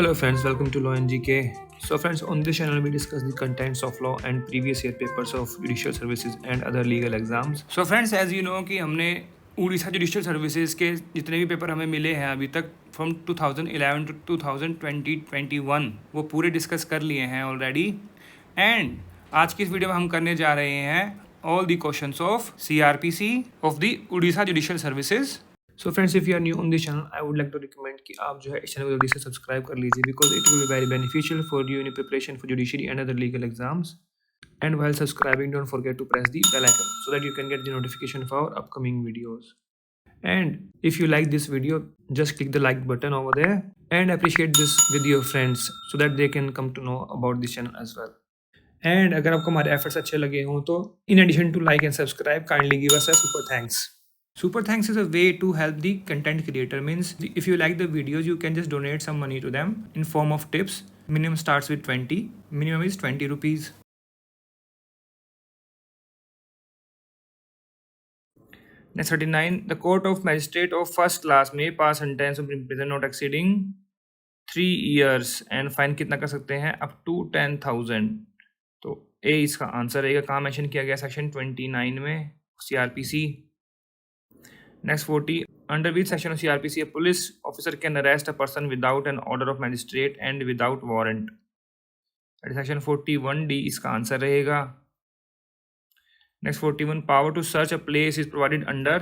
Hello friends, welcome to Law and GK. So friends, on this channel we discuss the contents of law and previous year papers of judicial services and other legal exams. So friends, as you know कि हमने Orissa judicial services के जितने भी paper हमें मिले हैं अभी तक फ्रॉम 2011 टू 2021 वो पूरे डिस्कस कर लिए हैं ऑलरेडी। एंड आज की इस वीडियो में हम करने जा रहे हैं all the questions of CRPC of the Orissa judicial services. So friends, if you are new on this channel I would like to recommend कि आप जो है इस चैनल को जल्दी से सब्सक्राइब कर लीजिए because it will be very beneficial for you in preparation for judiciary and other legal exams. And while subscribing, don't forget to press the bell icon so that you can get the notification for our upcoming videos. And if you like this video, just click the like button over there and appreciate this with your friends so that they can come to know about this channel as well. And अगर आपको हमारे efforts अच्छे लगे हों तो in addition to like and subscribe, kindly give us a super thanks. Super thanks is a way to help the content creator. Means if you like the videos, you can just donate some money to them in form of tips. Minimum starts with 20. Minimum is 20 rupees. Next 39. The court of magistrate of first class may pass sentence of imprisonment not exceeding 3 years and fine कितना कर सकते हैं up to 10,000. तो A इसका answer रहेगा। कहाँ mention किया गया? सेक्शन 29 में CRPC. Next 40. Under which section of CRPC a police officer can arrest a person without an order of magistrate and without warrant? That is section 41D इसका answer रहेगा। Next 41. Power to search a place is provided under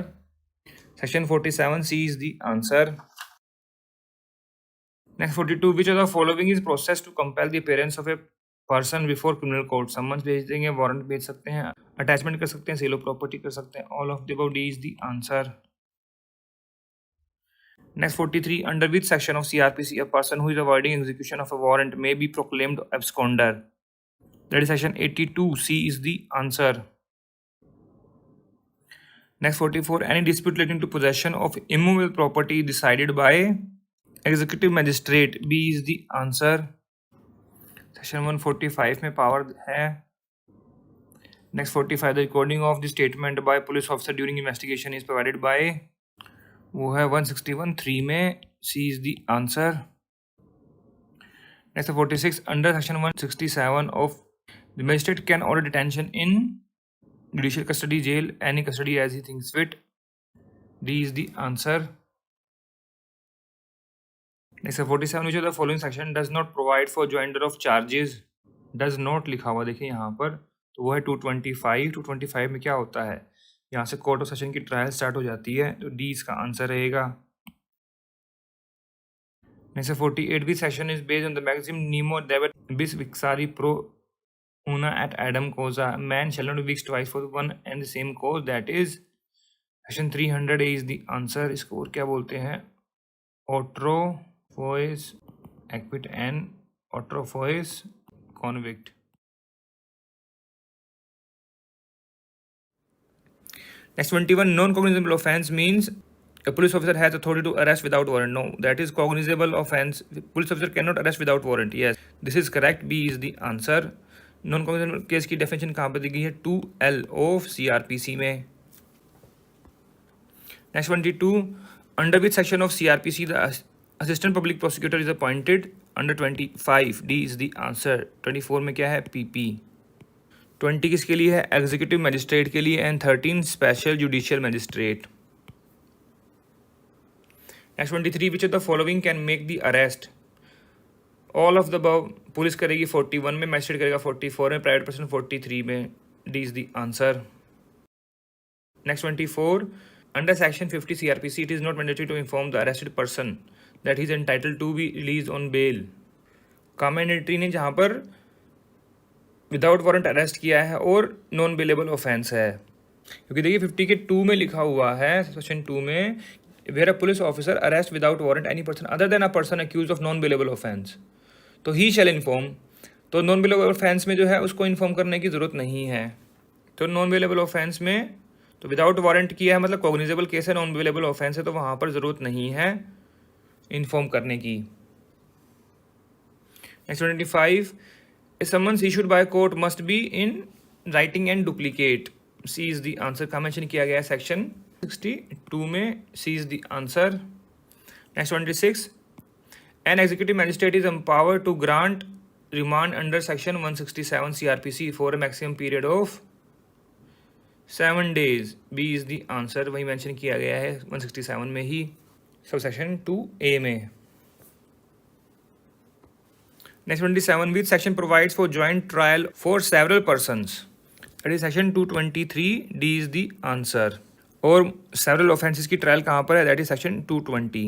section 47C is the answer. Next 42. Which of the following is process to compel the appearance of a person before criminal court? Summons भेज देंगे, warrant भेज सकते हैं, attachment कर सकते हैं, cell of property कर सकते हैं। All of the above D is the answer. Next 43. Under which section of CRPC a person who is avoiding execution of a warrant may be proclaimed absconder? That is section 82C is the answer. Next 44. Any dispute relating to possession of immovable property decided by executive magistrate. B is the answer. Section 145 में power है. Next 45. The recording of the statement by police officer during investigation is provided by वो है 161(3) में C is the answer. Next 46. Under section 167 of the magistrate can order detention in judicial custody, jail, any custody as he thinks fit. D is the answer. Next 47. Which of the following section does not provide for joinder of charges? Does not लिखा हुआ देखिए यहाँ पर, तो वो है 225. 225 में क्या होता है? यहाँ से कोर्ट ऑफ सेशन की ट्रायल स्टार्ट हो जाती है, तो डी इसका आंसर रहेगा। Next 48. Which section is based on the maxim nemo debet bis vixari pro una et Adam causa? Man shall not be vexed twice for one and the same cause. That is section 300A is the answer. इसको और क्या बोलते हैं? Autrophobos acquit and autrophobos convict. Next 21. Non-cognizable offense means a police officer has authority to arrest without warrant. No, that is cognizable offense. Police officer cannot arrest without warrant. Yes, this is correct. B is the answer. Non cognizable case की definition कहाँ पर दी गई है? 2L of CRPC में। Next 22. Under which section of CRPC the assistant public prosecutor is appointed? Under 25. D is the answer. 24 में क्या है? PP. 20 किसके लिए है? एग्जीक्यूटिव मजिस्ट्रेट के लिए। And 13 special judicial magistrate. Next 23. Which of the following can make the arrest? All of the above. Police करेगी 41 में, मजिस्ट्रेट करेगा 44 में, प्राइवेट पर्सन 43 में। D is the answer. Next 24. Under section 50 CRPC it is not mandatory to inform the arrested person that he is entitled to be release on bail. का mandatory ने जहाँ पर without warrant arrest किया है और non bailable offence है, क्योंकि देखिए 50 के 2 में लिखा हुआ है सेक्शन 2 में where a police officer arrest without warrant any person other than a person accuse of non bailable offence, तो ही शैल इन्फॉर्म। तो नॉन बेलेबल ऑफेंस में जो है उसको इन्फॉर्म करने की ज़रूरत नहीं है। तो नॉन बेलेबल ऑफेंस में तो विदाउट वारंट किया है, मतलब कॉग्निजेबल केस है, नॉन बेलेबल ऑफेंस है, तो वहाँ पर ज़रूरत नहीं है इन्फॉर्म करने की। Next 25. A summons issued by a court must be in writing and duplicate. C is the answer. का मेंशन किया गया है सेक्शन 62 में। C is the answer. Next 26. An executive magistrate is empowered to grant remand under section 167 CRPC for a maximum period of 7 days. B is the answer. वही mention किया गया है 167 में ही, सब सेक्शन 2A में. Next 27, which section provides for joint trial for several persons? That is section 223. D is the answer. और several offences की trial कहाँ पर है? That is section 220.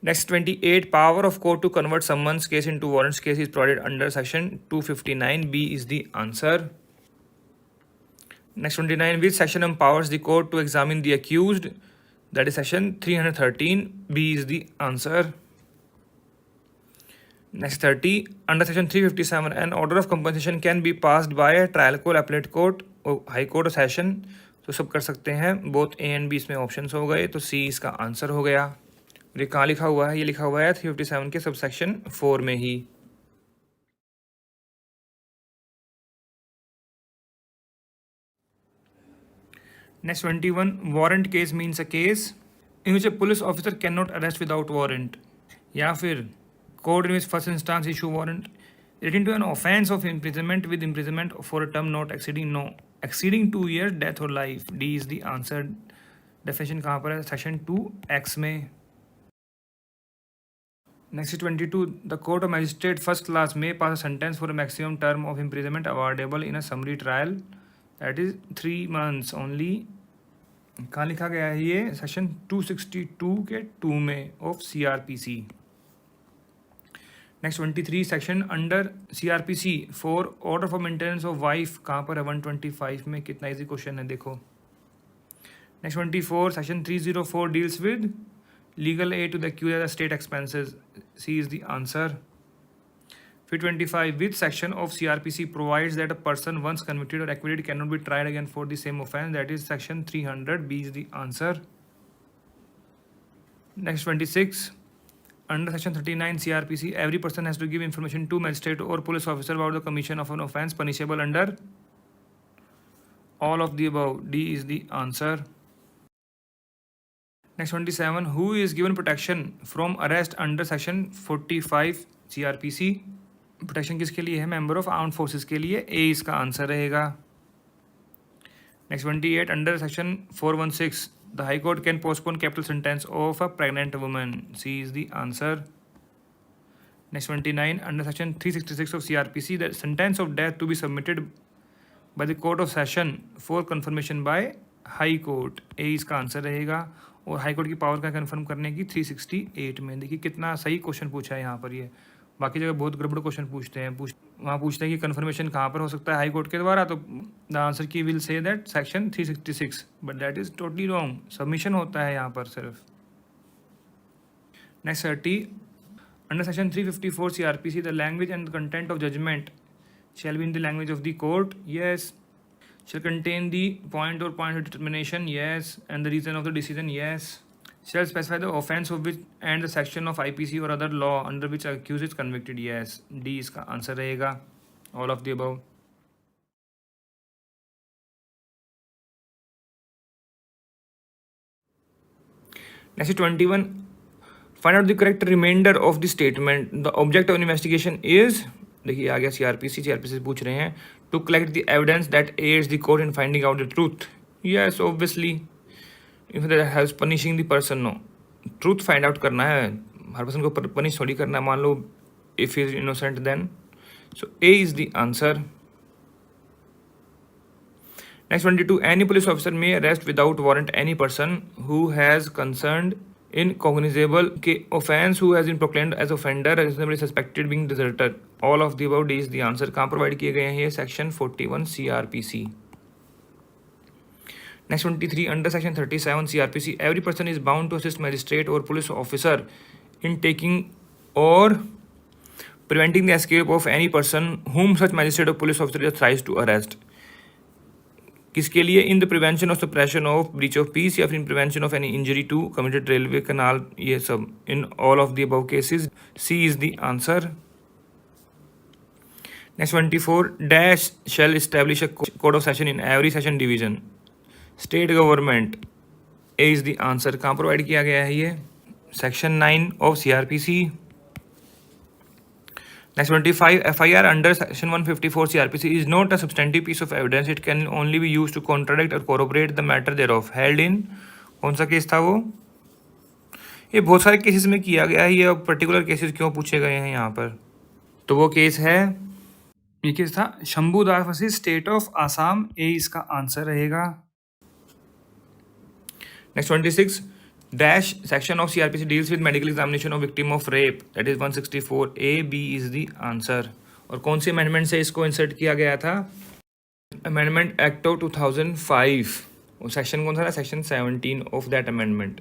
Next 28, power of court to convert someone's case into warrants case is provided under section 259. B is the answer. Next 29, which section empowers the court to examine the accused? That is section 313. B is the answer. Next 30, under section 357, an order of compensation can be passed by a trial court, appellate court, or high court or session. तो सब कर सकते हैं. Both A and B इसमें options हो गए, तो सी इसका आंसर हो गया. ये कहाँ लिखा हुआ है? ये लिखा हुआ है 357 के सबसेक्शन 4 में ही. Next 21, warrant case means a case in which a police officer cannot arrest without warrant, या फिर court in which first instance issue warrant relating to an offence of imprisonment with imprisonment for a term not exceeding 2 years, death or life. D is the answer. Definition कहाँ पर है? Section 2X में. Next is 22, the court of magistrate first class may pass a sentence for a maximum term of imprisonment awardable in a summary trial, that is 3 months only. कहाँ लिखा गया है ये? Section 262 के 2 में of CRPC. Next 23, section under CRPC for order for maintenance of wife कहाँ पर है? 125 में. कितना इजी क्वेश्चन है देखो. Next 24, section 304 deals with legal aid to the accused as state expenses. C is the answer. फिर 25, which section of CRPC provides that a person once convicted और acquitted can not be tried again for the same offence. That is section 300. B is the answer. Next 26, under section 39 CRPC, every person has to give information to magistrate or police officer about the commission of an offence punishable under all of the above. D is the answer. Next 27, who is given protection from arrest under section 45 CRPC? Protection किसके लिए है? Member of armed forces के लिए. ए इसका answer रहेगा. Next 28, under section 416 the High Court can postpone capital sentence of a pregnant woman. C is the answer. Next 29, under section 366 of CRPC, the sentence of death to be submitted by the Court of Session for confirmation by High Court. A इसका answer रहेगा. और high court की power का confirm करने की 368 में. देखिए कितना सही क्वेश्चन पूछा है यहाँ पर. ये बाकी जगह बहुत गड़बड़ क्वेश्चन पूछते हैं. वहाँ पूछते हैं कि कन्फर्मेशन कहाँ पर हो सकता है? हाई कोर्ट के द्वारा. तो the answer key will say that section 366, but that is totally wrong. Submission होता है यहाँ पर सिर्फ. Next 30, under section 354 CRPC, the language and content of judgement shall be in the language of the court. Yes. Shall contain the point or point of determination. Yes. And the reason of the decision. Yes. Shall specify the offence of which and the section of IPC or other law under which accused is convicted. Yes. D इसका answer रहेगा. All of the above. Next 21. Find out the correct remainder of the statement. The object of investigation is, देखिए आ गया CRPC से पूछ रहे हैं, to collect the evidence that aids the court in finding out the truth. Yes, obviously. If that helps punishing the person, no. Truth find out करना है. हर person को punish थोड़ी करना है. मान लो if he is innocent then. So A is the answer. Next 22. Any police officer may arrest without warrant any person who has concerned in cognizable offence who has been proclaimed as offender reasonably suspected being deserter. All of the above. D is the answer. कहाँ provide किए गए हैं ये? Section 41 CRPC. Next 23, under section 37 CRPC, every person is bound to assist magistrate or police officer in taking or preventing the escape of any person whom such magistrate or police officer tries to arrest. किसके लिए? In the prevention of suppression of breach of peace, या फिर in prevention of any injury to committed railway canal. ये सब in all of the above cases. C is the answer. Next 24, dash shall establish a court of session in every session division. State government. A is the answer. कहाँ provide किया गया है ये? Section 9 of CRPC. Next 25, FIR under Section 154 CRPC is not a substantive piece of evidence. It can only be used to contradict or corroborate the matter thereof. Held in, कौन सा case था वो? ये बहुत सारे केसेस में किया गया है, ये पर्टिकुलर केसेस क्यों पूछे गए हैं यहाँ पर? तो वो केस है, ये केस था शंभू दास वर्सेस स्टेट ऑफ आसाम। ए इसका आंसर रहेगा। Next 26, dash section of CRPC deals with medical examination of victim of rape, that is 164 A B is the answer। और कौन सी अमेंडमेंट से इसको इंसर्ट किया गया था? Amendment act of 2005। और सेक्शन कौन सा था? Section 17 of that amendment.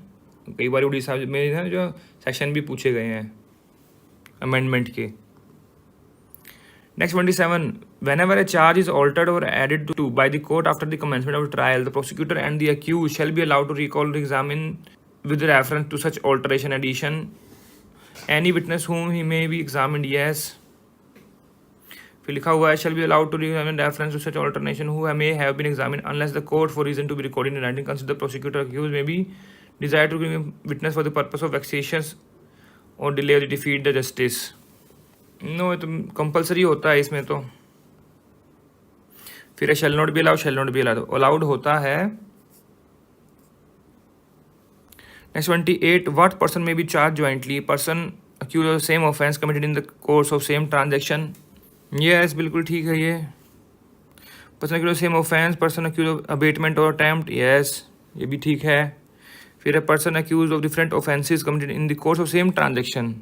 कई बार उड़ीसा में है जो सेक्शन भी पूछे गए हैं अमेंडमेंट के। Next 27, whenever a charge is altered or added to by the court after the commencement of trial, the prosecutor and the accused shall be allowed to recall or examine with reference to such alteration, addition, any witness whom he may be examined, yes। फिर लिखा हुआ है shall be allowed to examine reference to such alteration who may have been examined unless the court for reason to be recorded in writing consider the prosecutor accused may be desired to bring a witness for the purpose of vexatious or delay or defeat the justice। No तो compulsory होता है इसमें। तो फिर shall not be allowed, shall not be allowed, allowed होता है। Next 28, what person may be charge jointly, person accuse of same offence committed in the course of same transaction. Yes बिल्कुल ठीक है ये। Person accuse of same offence, person accuse of abetment और attempt, yes ये भी ठीक है। फिर person accuse of different offences committed in the course of same transaction,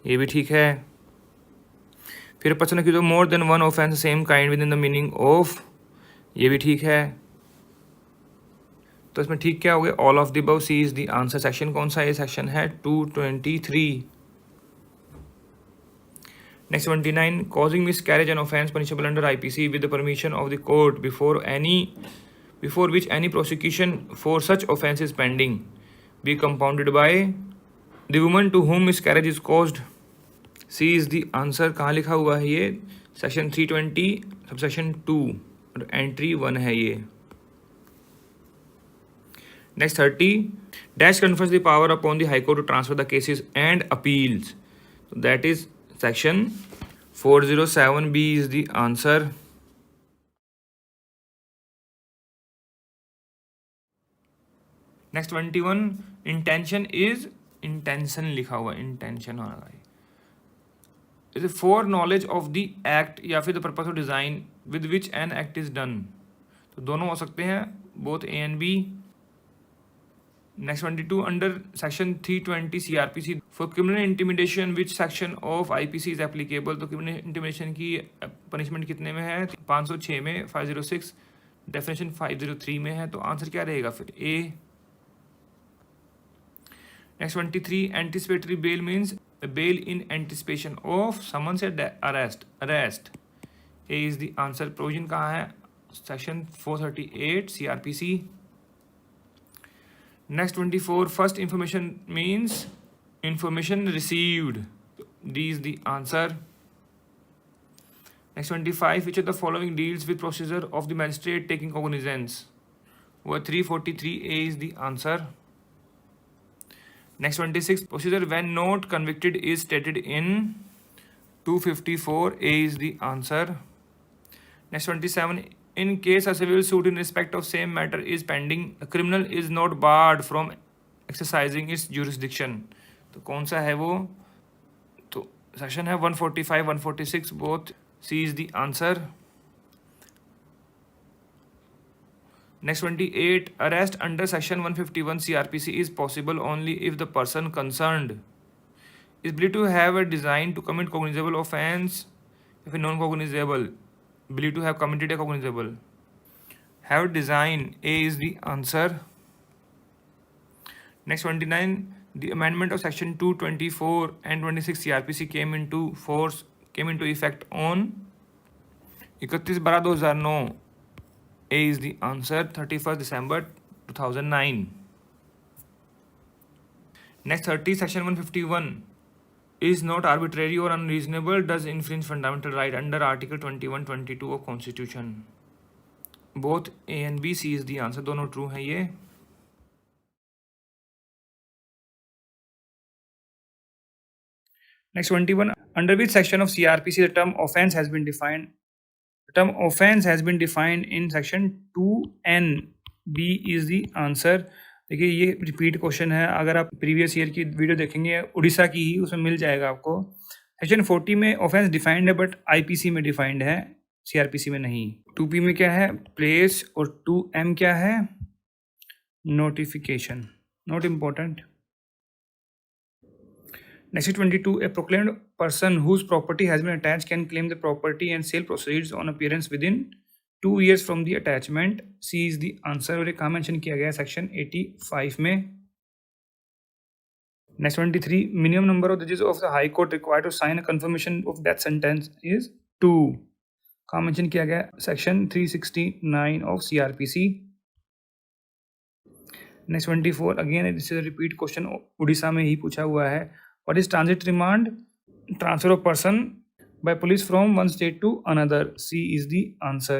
ये भी ठीक है। फिर person accuse of more than one offence same kind within the meaning of, ये भी ठीक है। तो इसमें ठीक क्या हो गया? All of the above, C is the answer. Section कौन सा? ये सेक्शन है 223। Next 29, causing miscarriage an offence punishable under IPC with the permission of the court before which any prosecution for such offence is pending be compounded by the woman to whom miscarriage is caused, C is the answer. कहाँ लिखा हुआ है ये? Section 320 subsection 2 और entry 1 है ये। Next 30, dash confers the power upon the high court to transfer the cases and appeals, that is section 407 B is the answer. Next 21, intention is, intention लिखा हुआ, इंटेंशन होना है is for knowledge of the act या फिर the purpose of design with which an act is done. तो दोनों हो सकते हैं, both A and B. Next 22, under section 320 CRPC for criminal intimidation which section of IPC is applicable. तो criminal intimidation की punishment कितने में है? 506 में, 506, डेफिनेशन 503 में है। तो आंसर क्या रहेगा फिर? A. Next 23, anticipatory bail means bail in anticipation of summons and arrest, A is the answer। Provision कहाँ है? Section 438 CRPC। Next 24, first information means information received, D is the answer। Next 25, which of the following deals with procedure of the magistrate taking cognizance, वो 343, A is the answer। Next 26, procedure when not convicted is stated in 254, A is the answer। Next 27, in case a civil suit in respect of same matter is pending, a criminal is not barred from exercising its jurisdiction। तो कौन सा है वो? तो section है 145, 146, both, C is the answer। Next 28, arrest under section 151 CRPC is possible only if the person concerned is believed to have a design to commit cognizable offense, if a non-cognizable, believed to have committed a cognizable, have design, A is the answer। Next 29, the amendment of section 224 and 26 CRPC came into effect on 31/12/2009, A is the answer, 31st December 2009। Next 30, section 151 is not arbitrary or unreasonable, does infringe fundamental right under article 21, 22 of constitution, both A and B, C is the answer। दोनों true हैं ये। Next 21. Under which section of CRPC the term offence has been defined? The term offence has been defined in section 2N. B is the answer. देखिए ये repeat question है, अगर आप previous year की video देखेंगे उड़ीसा की ही, उसमें मिल जाएगा आपको। सेक्शन 40 में ऑफेंस डिफाइंड है बट आईपीसी में डिफाइंड है, सीआरपीसी में नहीं। 2P में क्या है? प्लेस। और 2M क्या है? Notification. Not important. Next 22. A proclaimed person whose property has been attached can claim the property and sale proceeds on appearance within 2 years from the attachment. C is the answer. और ये कहाँ mention किया गया है? Section 85 में। Next 23. Minimum number of judges of the High Court required to sign a confirmation of death sentence is 2. कहाँ mention किया गया? Section 369 of CRPC. Next 24. Again this is a repeat question, Orissa में ही पूछा हुआ है। What is transit remand? Transfer of person by police from one state to another. C is the answer.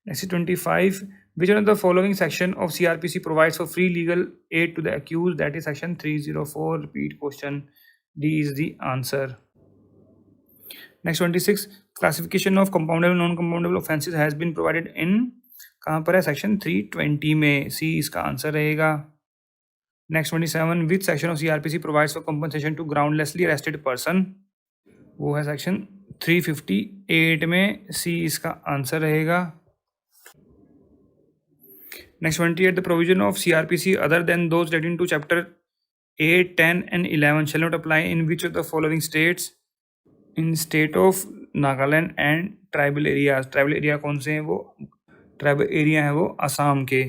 Next 25. Which one of the following section of CRPC provides for free legal aid to the accused? That is section 304. Repeat question. D is the answer. Next 26. Classification of compoundable and non-compoundable offences has been provided in, कहाँ पर है? Section 320 में। C इसका answer रहेगा। Next 27. Which section of CRPC provides for compensation to groundlessly arrested person? वो है section 358 में। C इसका आंसर रहेगा। Next 28. The provision of CRPC other than those relating to chapter 8, 10 and 11 shall not apply in which of the following states? In state of Nagaland and tribal areas. Tribal area कौन से हैं? वो tribal area है वो असम के।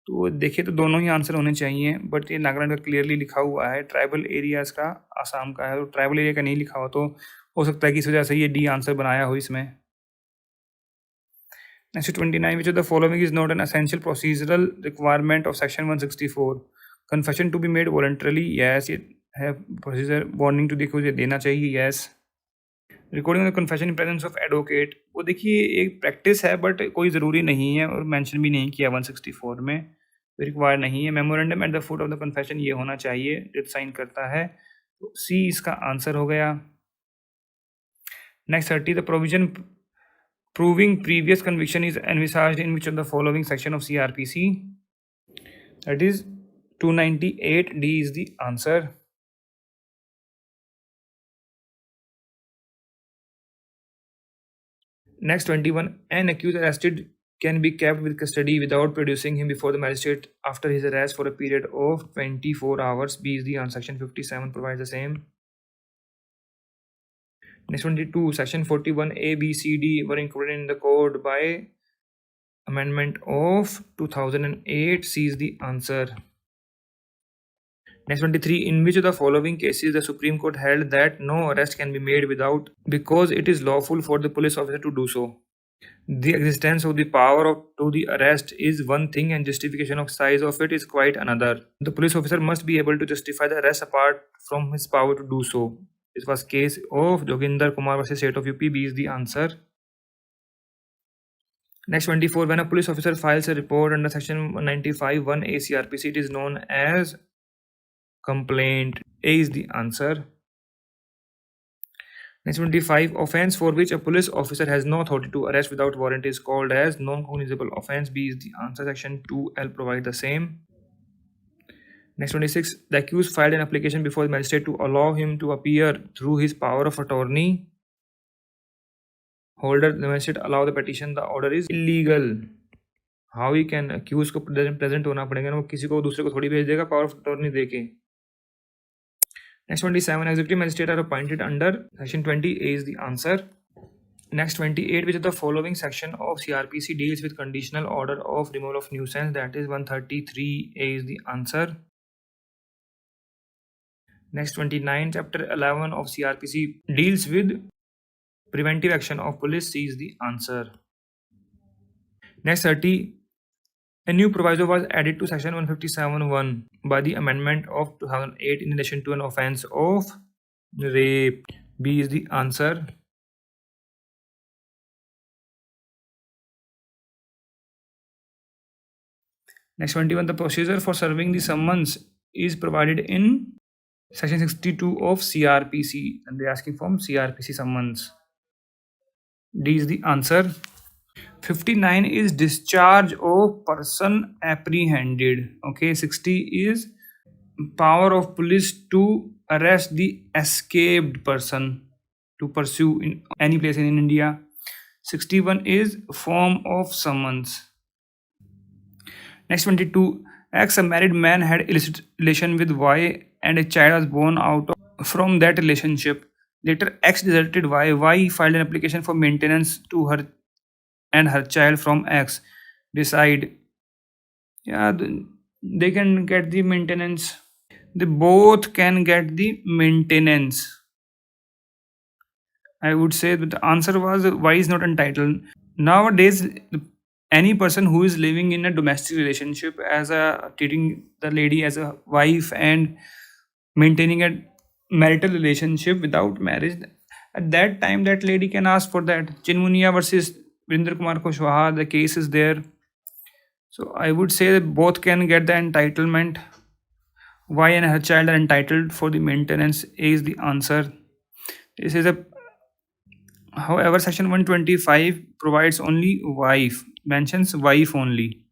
तो देखिए तो दोनों ही आंसर होने चाहिए, बट ये नागालैंड का क्लियरली लिखा हुआ है, ट्राइबल एरियाज का असम का है। तो ट्राइबल एरिया का नहीं लिखा हो तो हो सकता है कि इस वजह से ये डी आंसर बनाया हो इसमें। Next 29. Which of the following is not an essential procedural requirement of section 164? Confession to be made voluntarily. Yes, ये है प्रोसीजर। वार्निंग टू देखो ये देना चाहिए। Yes. Recording the confession in presence of advocate, वो देखिए एक प्रैक्टिस है बट कोई ज़रूरी नहीं है और मेंशन भी नहीं किया 164 में, रिक्वायर नहीं है। Memorandum at the foot of the confession ये होना चाहिए जो साइन करता है। तो सी इसका आंसर हो गया। Next 30. The provision proving previous conviction is envisaged in which of the following section of CRPC? That is 298. D is the answer. Next 21. An accused arrested can be kept with custody without producing him before the magistrate after his arrest for a period of 24 hours. B is the answer. Section 57 provides the same. Next 22. Section 41 A, B, C, D were included in the code by amendment of 2008. C is the answer. Next 23. In which of the following cases the Supreme Court held that no arrest can be made without because it is lawful for the police officer to do so? The existence of the power to the arrest is one thing and justification of size of it is quite another. The police officer must be able to justify the arrest apart from his power to do so. This was case of Joginder Kumar versus State of UP. B is the answer. Next 24. When a police officer files a report under section 195 1A CRPC, it is known as complaint. A is the answer. Next 25. Offense for which a police officer has no authority to arrest without warrant is called as non-cognizable offense. B is the answer. Section 2L provide the same. Next 26. The accused filed an application before the magistrate to allow him to appear through his power of attorney holder. The magistrate allow the petition. The order is illegal. How he can accuse को present होना पड़ेगा ना, वो किसी को दूसरे को थोड़ी भेज देगा पावर ऑफ अटॉर्नी देके। Next 27. Executive magistrate are appointed under section 20. A is the answer. Next 28. Which of the following section of CRPC deals with conditional order of removal of nuisance? That is 133. A is the answer. Next 29. Chapter 11 of CRPC deals with preventive action of police. C is the answer. Next 30. A new proviso was added to section 157(1) by the amendment of 2008 in relation to an offence of rape. B is the answer. Next 21. The procedure for serving the summons is provided in Section 62 of CRPC, and they're asking from CRPC summons. D is the answer. 59 is discharge of person apprehended. Okay, 60 is power of police to arrest the escaped person to pursue in any place in India. 61 is form of summons. Next 22, X, a married man had illicit relation with Y and a child was born out of from that relationship. Later, X deserted Y. Y filed an application for maintenance to her and her child from X. Decide. Yeah, they can get the maintenance. They both can get the maintenance. I would say that the answer was Y is not entitled. Nowadays, any person who is living in a domestic relationship as a treating the lady as a wife and maintaining a marital relationship without marriage, at that time that lady can ask for that. Chinmunia versus Virinder Kumar Kushwaha, the case is there. So I would say that both can get the entitlement. Y and her child are entitled for the maintenance. A is the answer. This is a However, section 125 provides only wife, mentions wife only.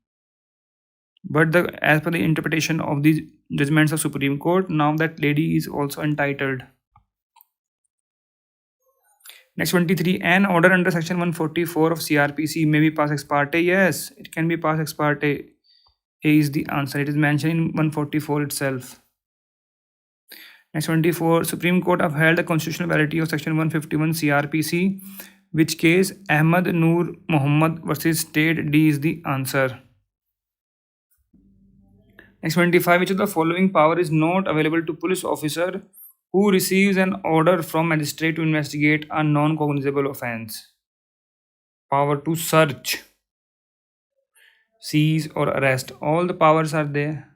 But as per the interpretation of the judgments of Supreme Court, now that lady is also entitled. Next 23, an order under section 144 of CRPC may be passed ex parte. Yes, it can be passed ex parte. A is the answer. It is mentioned in 144 itself. Next 24, Supreme Court upheld the constitutional validity of section 151 CRPC, which case Ahmad Noor Muhammad versus State. D is the answer. Next 25, which of the following power is not available to police officer who receives an order from magistrate to investigate a non-cognizable offence? Power to search, seize or arrest. All the powers are there.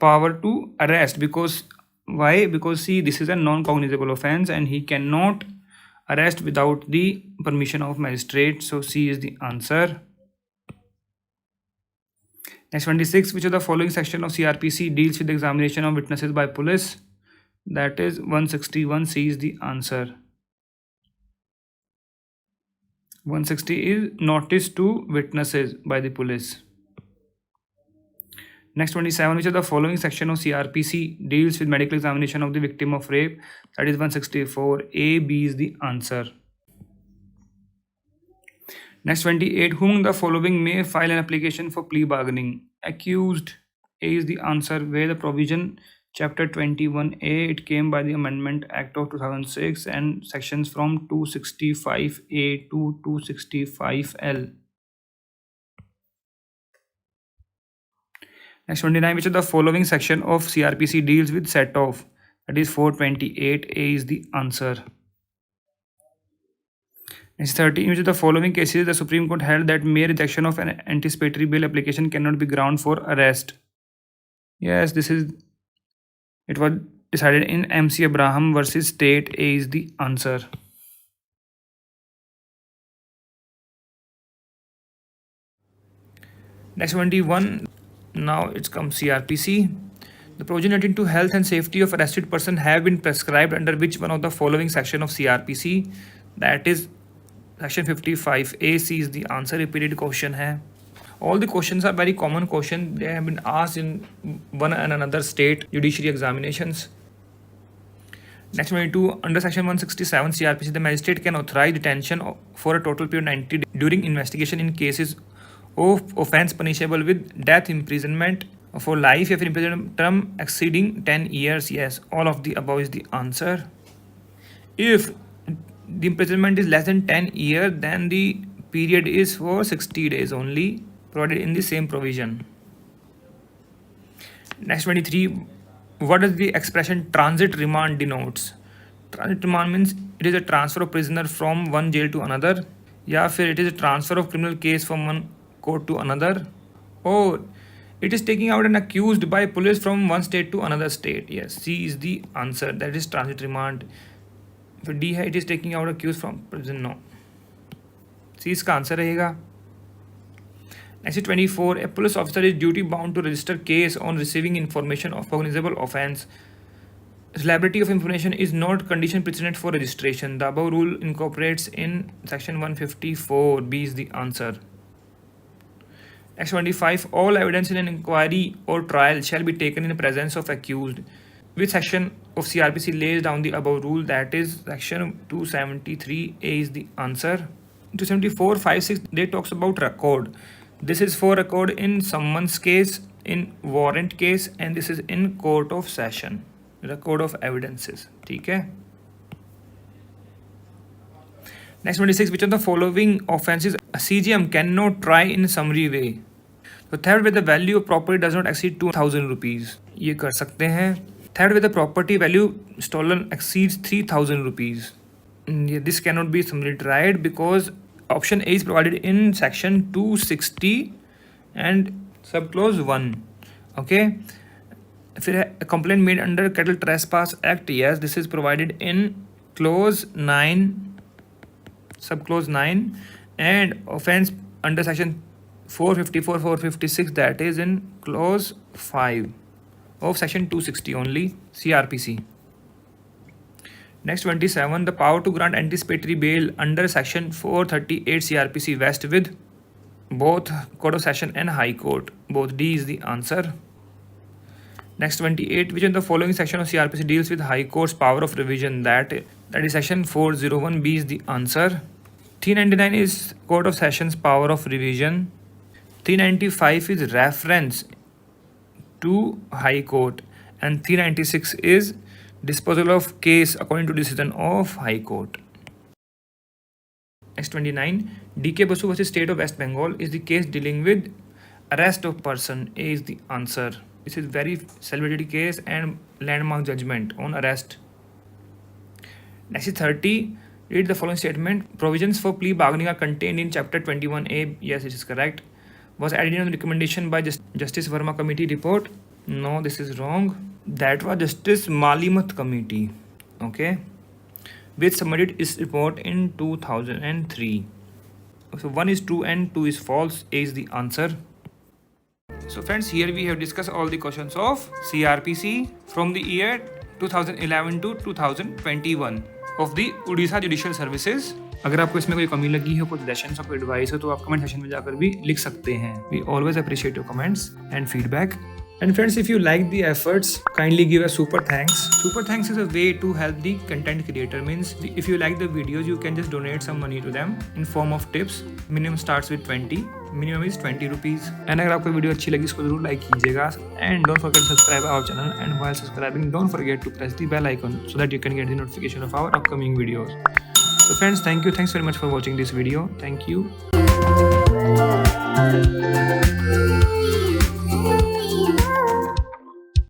Power to arrest, because why? Because see, this is a non-cognizable offence and he cannot arrest without the permission of magistrate. So C is the answer. Next 26, which of the following section of CRPC deals with the examination of witnesses by police? That is 161. C is the answer. 160 is notice to witnesses by the police. Next 27, which of the following section of CRPC deals with medical examination of the victim of rape? That is 164. A, B is the answer. Next 28, whom the following may file an application for plea bargaining? Accused. A is the answer, where the provision chapter 21A, it came by the Amendment Act of 2006 and sections from 265A to 265L. Next 29, which of the following section of CRPC deals with set off? That is 428. A is the answer. Next 30, which of the following cases the Supreme Court held that mere rejection of an anticipatory bail application cannot be ground for arrest? Yes, it was decided in MC Abraham versus State. A is the answer. Next 21, now it comes CRPC. The provision relating to health and safety of arrested person have been prescribed under which one of the following section of CRPC? That is section 55. A, C is the answer. Repeated question hai. All the questions are very common questions. They have been asked in one and another state judiciary examinations. Next 22, under section 167 CRPC, the magistrate can authorize detention for a total period of 90 days during investigation in cases of offence punishable with death imprisonment for life if imprisonment term exceeding 10 years. Yes, all of the above is the answer. If the imprisonment is less than 10 years, then the period is for 60 days only, provided in the same provision. Next 23, what does the expression transit remand denotes? Transit remand means it is a transfer of prisoner from one jail to another, या फिर it is a transfer of criminal case from one court to another, or it is taking out an accused by police from one state to another state. Yes, C is the answer, that is transit remand. फिर D है, it is taking out accused from prison. No, C इसका answer रहेगा. Next 24, a police officer is duty bound to register case on receiving information of cognizable offence. reliability of information is not condition precedent for registration. The above rule incorporates in section 154. B is the answer. Next 25. All evidence in an inquiry or trial shall be taken in the presence of accused. Which section of CRPC lays down the above rule? That is section 273. A is the answer. 274, 5, 6, they talks about record. This is for record in summons case, in warrant case, and this is in court of session. Record of evidences. ठीक है. Next 26. Which of the following offences a CGM cannot try in summary way? So theft with the value of property does not exceed 2,000 rupees. ये कर सकते हैं. Theft with the property value stolen exceeds 3,000 rupees. This cannot be summary tried because option A is provided in section 260 and subclause 1. Okay. फिर a complaint made under Cattle Trespass Act. Yes, this is provided in clause 9, subclause 9, and offense under section 454, 456, that is in clause 5 of section 260 only CRPC. Next 27. The power to grant anticipatory bail under section 438 CRPC West with both Court of Session and High Court. Both. D is the answer. Next 28. Which of the following section of CRPC deals with High Court's power of revision? That is section 401. B is the answer. 399 is Court of Session's power of revision. 395 is reference to High Court, and 396 is disposal of case according to decision of High Court. Next 29. DK Basu versus State of West Bengal is the case dealing with arrest of person. A is the answer. This is very celebrated case and landmark judgment on arrest. Next is 30. Read the following statement. Provisions for plea bargaining are contained in chapter 21A. Yes, it is correct. Was added on recommendation by Justice Verma Committee report. No, this is wrong. That was Justice Malimath Committee. Okay. Which submitted its report in 2003. So 1 is true and 2 is false. A is the answer. So friends, here we have discussed all the questions of CRPC from the year 2011 to 2021 of the Odisha Judicial Services. अगर आपको इसमें कोई कमी लगी हो, कोई suggestions, कोई advice हो, तो आप कमेंट सेक्शन में जाकर भी लिख सकते हैं. We always appreciate your comments and feedback. And friends, if you like the efforts, kindly give a super thanks. Super thanks is a way to help the content creator. Means if you like the videos, you can just donate some money to them in form of tips. Minimum starts with 20. Minimum is 20 rupees. And अगर आपको video अच्छी लगी, इसको जरूर like कीजिएगा. And don't forget to subscribe our channel. And while subscribing, don't forget to press the bell icon so that you can get the notification of our upcoming videos. So friends, thank you. Thanks very much for watching this video. Thank you.